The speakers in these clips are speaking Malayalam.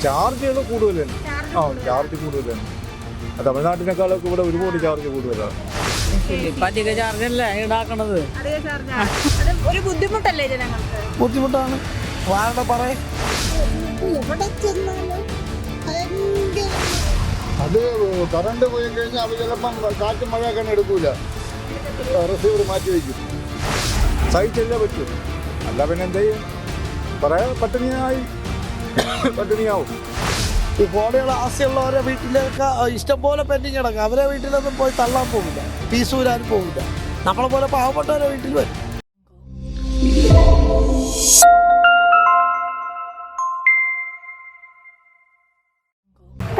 ചാർജുകൾ കൂടുതലാണ്. ചാർജ് കൂടുതലാണ്. തമിഴ്നാട്ടിനേക്കാളൊക്കെ ഇവിടെ ഒരുപാട് ചാർജ് കൂടുതലാണ്. അധിക ചാർജല്ലേ ഈടാക്കണത്. ഒരു ബുദ്ധിമുട്ടല്ലേ ജനങ്ങൾക്ക്? ബുദ്ധിമുട്ടാണ്. അത് കറണ്ട് പോയി കഴിഞ്ഞാൽ അവർ ചിലപ്പം കാറ്റും മഴയൊക്കെ എടുക്കൂല, റിസീവർ മാറ്റി വയ്ക്കും. സഹിച്ചല്ലേ പറ്റൂ, അല്ല പിന്നെ എന്ത് ചെയ്യും? കുറേ പട്ടിണിയാവും. ഈ കോടികൾ ആസ്തിയുള്ളവരെ വീട്ടിലേക്ക് ഇഷ്ടംപോലെ പെൻഡിങ് കിടക്കും. അവരെ വീട്ടിലൊന്നും പോയി തള്ളാൻ പോകില്ല, പീസൂരാൻ പോകില്ല. നമ്മളെ പോലെ പാവപ്പെട്ടവരെ വീട്ടിൽ വരും.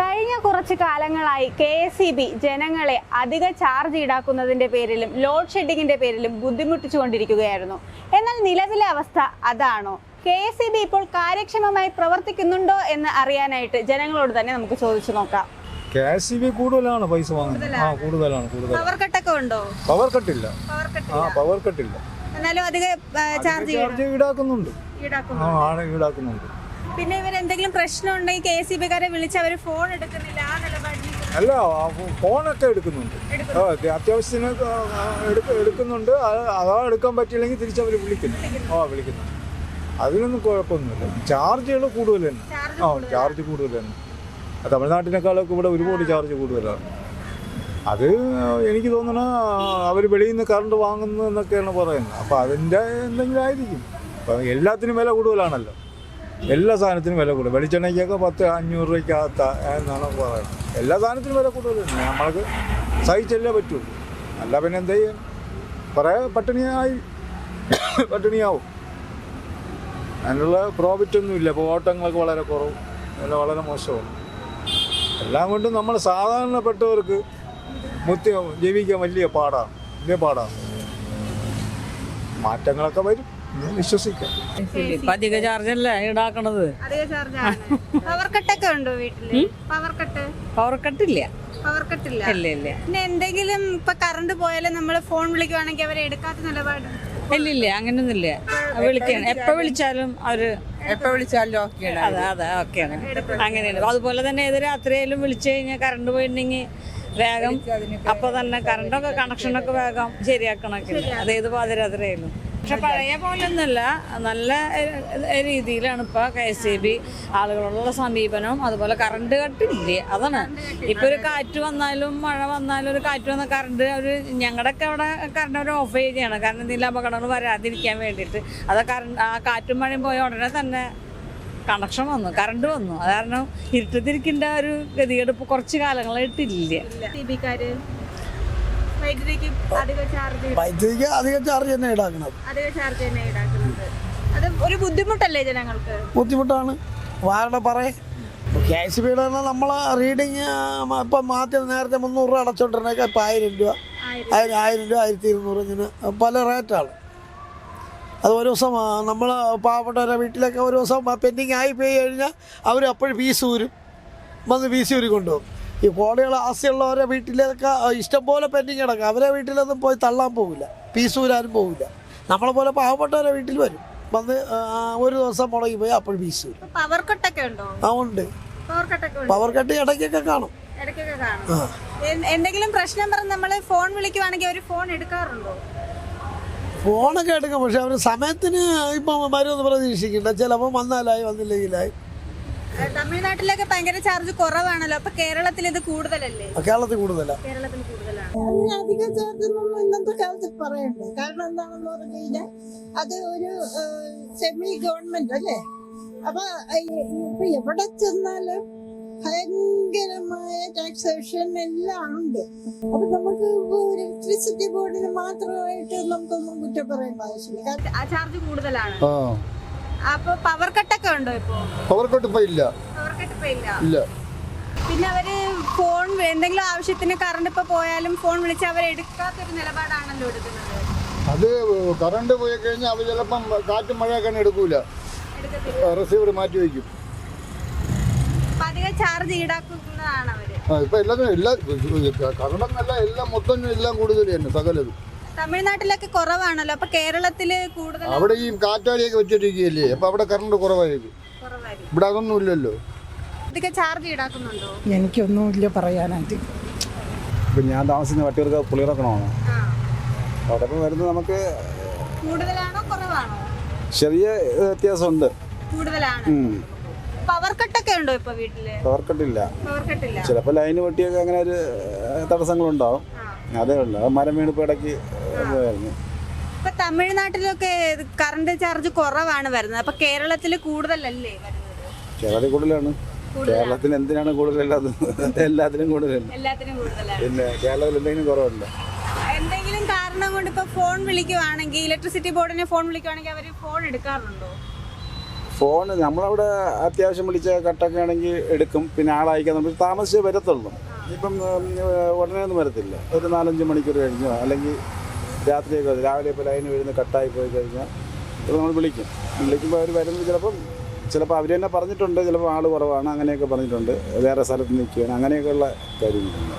കഴിഞ്ഞ കുറച്ച് കാലങ്ങളായി KSEB ജനങ്ങളെ അധിക ചാർജ് ഈടാക്കുന്നതിന്റെ പേരിലും ലോഡ് ഷെഡിങ്ങിന്റെ പേരിലും ബുദ്ധിമുട്ടിച്ചുകൊണ്ടിരിക്കുകയായിരുന്നു. എന്നാൽ നിലവിലെ അവസ്ഥ അതാണോ? KSEB ഇപ്പോൾ കാര്യക്ഷമമായി പ്രവർത്തിക്കുന്നുണ്ടോ എന്ന് അറിയാനായിട്ട് ജനങ്ങളോട് തന്നെ നമുക്ക് ചോദിച്ചു നോക്കാം. KSEB കൂടുതലാണ് പൈസ വാങ്ങുന്നത്. കൂടുതലാണ്. പവർ കട്ടൊക്കെ ഉണ്ടോ? പവർ കട്ടില്ല. പവർ കട്ടില്ല. എന്നാലും അധിക ചാർജ് ഈടാക്കുന്നുണ്ട്. പിന്നെ ഇവർ എന്തെങ്കിലും പ്രശ്നം ഉണ്ടെങ്കിൽ KSEB-കാരെ വിളിച്ച് അവർ ഫോൺ എടുക്കുന്നില്ല, ആ നിലപാടിൽ അല്ല, ഫോണൊക്കെ എടുക്കുന്നുണ്ട്. അത്യാവശ്യത്തിന് എടുക്കുന്നുണ്ട്. അതാ എടുക്കാൻ പറ്റിയില്ലെങ്കിൽ തിരിച്ചവർ വിളിക്കുന്നു. അതിനൊന്നും കുഴപ്പമൊന്നുമില്ല. ചാർജുകൾ കൂടുതലാണ്. ചാർജ് കൂടുതലാണ്. തമിഴ്നാട്ടിനേക്കാളൊക്കെ ഇവിടെ ഒരുപാട് ചാർജ് കൂടുതലാണ്. അത് എനിക്ക് തോന്നണ അവർ വെളിയിൽ നിന്ന് കറണ്ട് വാങ്ങുന്നു എന്നൊക്കെയാണ് പറയുന്നത്. അപ്പോൾ അതിൻ്റെ എന്തെങ്കിലും ആയിരിക്കും. അപ്പം എല്ലാത്തിനും വില കൂടുതലാണല്ലോ. എല്ലാ സാധനത്തിനും വില കൂടുതൽ. വെളിച്ചെണ്ണയ്ക്കൊക്കെ 500 രൂപയ്ക്കകത്ത എന്നാണ് പറയുന്നത്. എല്ലാ സാധനത്തിനും വില കൂടുതലാണ്. നമ്മൾക്ക് സഹിച്ചല്ലേ പറ്റുള്ളൂ, അല്ല പിന്നെ എന്ത് ചെയ്യും? കുറേ പട്ടിണിയാവും. അതിനുള്ള പ്രോഫിറ്റൊന്നുമില്ല. ഇപ്പോൾ ഓട്ടങ്ങളൊക്കെ വളരെ കുറവ്, വളരെ മോശമാണ്. എല്ലാം കൊണ്ടും നമ്മൾ സാധാരണപ്പെട്ടവർക്ക് ജീവിക്കാൻ വലിയ പാടാണ്. മാറ്റങ്ങളൊക്കെ വരും, വിശ്വസിക്കാം. അധിക ചാർജല്ലേ ഈടാക്കണത്. പവർ കട്ടൊക്കെ ഉണ്ടോ വീട്ടില്? പവർ കട്ടില്ല. ഇല്ല. പിന്നെ എന്തെങ്കിലും ഇപ്പൊ കറണ്ട് പോയാലും നമ്മൾ ഫോൺ വിളിക്കുവാണെങ്കിൽ അവരെ എടുക്കാത്ത നിലപാട്? ഇല്ല, അങ്ങനൊന്നുമില്ല. വിളിക്കണം, എപ്പോ വിളിച്ചാലും അതെ ഓക്കെയാണ്. അങ്ങനെയാണ്. അതുപോലെ തന്നെ ഏത് രാത്രിയായാലും വിളിച്ചു കഴിഞ്ഞാൽ കറണ്ട് പോയിട്ടുണ്ടെങ്കിൽ വേഗം അപ്പൊ തന്നെ കറണ്ടൊക്കെ കണക്ഷനൊക്കെ വേഗം ശരിയാക്കണൊക്കെ. അതേത് പാതിരാത്രിയായാലും. പക്ഷെ പഴയ പോലൊന്നുമല്ല, നല്ല രീതിയിലാണ് ഇപ്പൊ KSEB ആളുകളോടുള്ള സമീപനം. അതുപോലെ കറണ്ട് കട്ടില്ലേ, അതാണ്. ഇപ്പൊ ഒരു കാറ്റ് വന്നാലും മഴ വന്നാലും ഒരു കാറ്റ് വന്ന കറണ്ട് ഞങ്ങളുടെയൊക്കെ അവിടെ കറണ്ട് അവർ ഓഫ് ചെയ്യുകയാണ്. കാരണം എന്തെങ്കിലും അപകടങ്ങൾ വരാതിരിക്കാൻ വേണ്ടിയിട്ട്. അത് ആ കാറ്റും മഴയും പോയ ഉടനെ തന്നെ കണക്ഷൻ വന്നു, കറണ്ട് വന്നു. അത് കാരണം ഇരുട്ടത്തിരിക്കേണ്ട ഒരു ഗതികേട് ഇപ്പൊ കുറച്ച് കാലങ്ങളായിട്ടില്ല. വൈദ്യുതിക്ക് അധിക ചാർജ് തന്നെ ഈടാക്കുന്നത്. അത് ഒരു ബുദ്ധിമുട്ടല്ലേ ജനങ്ങൾക്ക്? ബുദ്ധിമുട്ടാണ്. KSEB-യുടെ നമ്മൾ റീഡിങ് ഇപ്പം നേരത്തെ 300 രൂപ അടച്ചോണ്ടിരുന്നേക്കെ ഇപ്പം 1000 രൂപ, 1000 രൂപ, 1200 ഇങ്ങനെ പല റേറ്റാണ്. അത് ഒരു ദിവസം നമ്മൾ പാവപ്പെട്ടവരെ വീട്ടിലൊക്കെ ഒരു ദിവസം പെൻഡിങ് ആയി പോയി കഴിഞ്ഞാൽ അവർ അപ്പോഴും ഫീസ് ഊരി കൊണ്ടുപോകും. ഈ കോടികൾ ആസ്തിയുള്ളവരെ വീട്ടിലേക്ക് ഇഷ്ടംപോലെ പെൻഡിങ് കിടക്കും. അവരെ വീട്ടിലൊന്നും പോയി തള്ളാൻ പോകില്ല, പീസൂരാനും പോകില്ല. നമ്മളെ പോലെ പാവപ്പെട്ടവരെ വീട്ടിൽ വരും. വന്ന് ഒരു ദിവസം മുടങ്ങി പോയി അപ്പോഴും ഫീസ് വരും. പവർ കട്ടൊക്കെ ഉണ്ടോ? ഉണ്ട്. പവർ കട്ട് ഇടയ്ക്കൊക്കെ കാണും. എന്തെങ്കിലും പ്രശ്നം പറഞ്ഞ് നമ്മൾ ഫോൺ വിളിക്കുവാണെങ്കിൽ അവർ ഫോൺ എടുക്കാറുണ്ടോ? ഫോണൊക്കെ എടുക്കും. പക്ഷെ അവർ സമയത്തിന് ഇപ്പം വരുമെന്ന് പ്രതീക്ഷിക്കണ്ട. ചിലപ്പോൾ വന്നാലായി, വന്നില്ലെങ്കിലായി. തമിഴ്നാട്ടിലൊക്കെ ഭയങ്കര ചാർജ് കുറവാണല്ലോ. അപ്പൊ കേരളത്തിൽ ഇത് കൂടുതലല്ലേ? കേരളത്തിൽ കൂടുതലാണ്. അധിക ചാർജൊന്നും ഇന്നത്തെ കാലത്ത് പറയണ്ടേ. കാരണം എന്താണെന്ന് പറഞ്ഞു കഴിഞ്ഞാൽ അത് ഒരു സെമി ഗവൺമെന്റ് അല്ലേ. അപ്പൊ ഇപ്പൊ എവിടെ ചെന്നാലും ഭയങ്കരമായ ടാക്സേഷൻ എല്ലാം ഉണ്ട്. അപ്പൊ നമുക്ക് ഇലക്ട്രിസിറ്റി ബോർഡിന് മാത്രമായിട്ട് നമുക്കൊന്നും കുറ്റം പറയേണ്ട ആവശ്യമില്ല. ചാർജ് കൂടുതലാണ്. അപ്പൊ പവർ കട്ടൊക്കെ ഉണ്ടോ? ഇപ്പൊ പവർ കട്ട് ഇപ്പൊ ഇല്ല. പിന്നെ അവര് ഫോൺ എന്തെങ്കിലും ആവശ്യത്തിന് കറണ്ട് ഇപ്പൊ പോയാലും ഫോൺ വിളിച്ച് അവരെ എടുക്കാത്തൊരു നിലപാടാണല്ലോ എടുക്കുന്നത്. അത് കറണ്ട് പോയി കഴിഞ്ഞാൽ അവർ ചിലപ്പം കാറ്റും മഴയൊക്കെ എടുക്കൂല, റിസീവർ മാറ്റി വയ്ക്കും. അധിക ചാർജ് ഈടാക്കുന്നതാണ് അവര്. ഇപ്പൊ കറണ്ടല്ല, എല്ലാം മൊത്തം എല്ലാം കൂടുതൽ തന്നെ സകലതും. തമിഴ്നാട്ടിലൊക്കെ കുറവാണല്ലോ. അപ്പൊ കേരളത്തില് കൂടുതൽ അവിടെ ഈ കാറ്റാടിയൊക്കെ വെച്ചിരിക്കുകയല്ലേ. അപ്പൊ അവിടെ കറണ്ട് കുറവായിരിക്കും. ഇവിടെ അതൊന്നും ഇല്ലല്ലോ. അധിക ചാർജ് ഈടാക്കുന്നുണ്ടോ? എനിക്കൊന്നുമില്ല പറയാനായിട്ട്. ഇപ്പം ഞാൻ താമസിക്കുന്ന വട്ടിയൂർക്ക് പുളിയിറക്കണമാണ്. അവിടെ ഇപ്പം വരുന്നത് നമുക്ക് കൂടുതലാണോ കുറവാണോ? ചെറിയ വ്യത്യാസമുണ്ട്. കൂടുതലാണ്. പവർ കട്ടൊക്കെ ഉണ്ടോ ഇപ്പൊ വീട്ടില്? പവർ കട്ടില്ല. പവർ കട്ടില്ല. ചിലപ്പോൾ ലൈന് വെട്ടിയൊക്കെ അങ്ങനെ ഒരു തടസ്സങ്ങളുണ്ടാവും. അതേ ഉള്ളൂ. അത് മരം വീണിപ്പോൾ ഇടയ്ക്ക് പോയായിരുന്നു. ഇപ്പൊ തമിഴ്നാട്ടിലൊക്കെ കറണ്ട് ചാർജ് കുറവാണ് വരുന്നത്. അപ്പൊ കേരളത്തിൽ കൂടുതലല്ലേ വരുന്നത്? കേരളത്തിൽ കൂടുതലാണ്. കേരളത്തിൽ എന്തിനാണ് കൂടുതലല്ലാത്തത്? എല്ലാത്തിനും കൂടുതലല്ല. എല്ലാത്തിനും കൂടുതലാണ്. പിന്നെ കേരളത്തിൽ എന്തെങ്കിലും കുറവുണ്ട്? എന്തെങ്കിലും കാരണം കൊണ്ട് ഇപ്പൊ ഫോൺ വിളിക്കുവാണെങ്കിൽ, ഇലക്ട്രിസിറ്റി ബോർഡിനെ ഫോൺ വിളിക്കുവാണെങ്കിൽ അവർ ഫോൺ എടുക്കാറുണ്ടോ? ഫോൺ നമ്മളവിടെ അത്യാവശ്യം വിളിച്ച കട്ടൊക്കെ ആണെങ്കിൽ എടുക്കും. പിന്നെ ആളയക്കാൻ നമ്മൾ താമസിച്ചേ വരത്തുള്ളൂ. ഇപ്പം ഉടനെ ഒന്നും വരത്തില്ല. ഒരു 4-5 മണിക്കൂർ കഴിഞ്ഞോ അല്ലെങ്കിൽ രാത്രിയൊക്കെ രാവിലെ ഇപ്പോൾ ലൈന് വീഴുന്ന കട്ടായി പോയി കഴിഞ്ഞാൽ ഇപ്പോൾ നമ്മൾ വിളിക്കുമ്പോൾ അവർ വരുന്നത് ചിലപ്പോൾ അവർ തന്നെ പറഞ്ഞിട്ടുണ്ട്. ചിലപ്പോൾ ആൾ കുറവാണ് അങ്ങനെയൊക്കെ പറഞ്ഞിട്ടുണ്ട്. വേറെ സ്ഥലത്ത് നിൽക്കുകയാണ് അങ്ങനെയൊക്കെയുള്ള കാര്യങ്ങളുണ്ട്.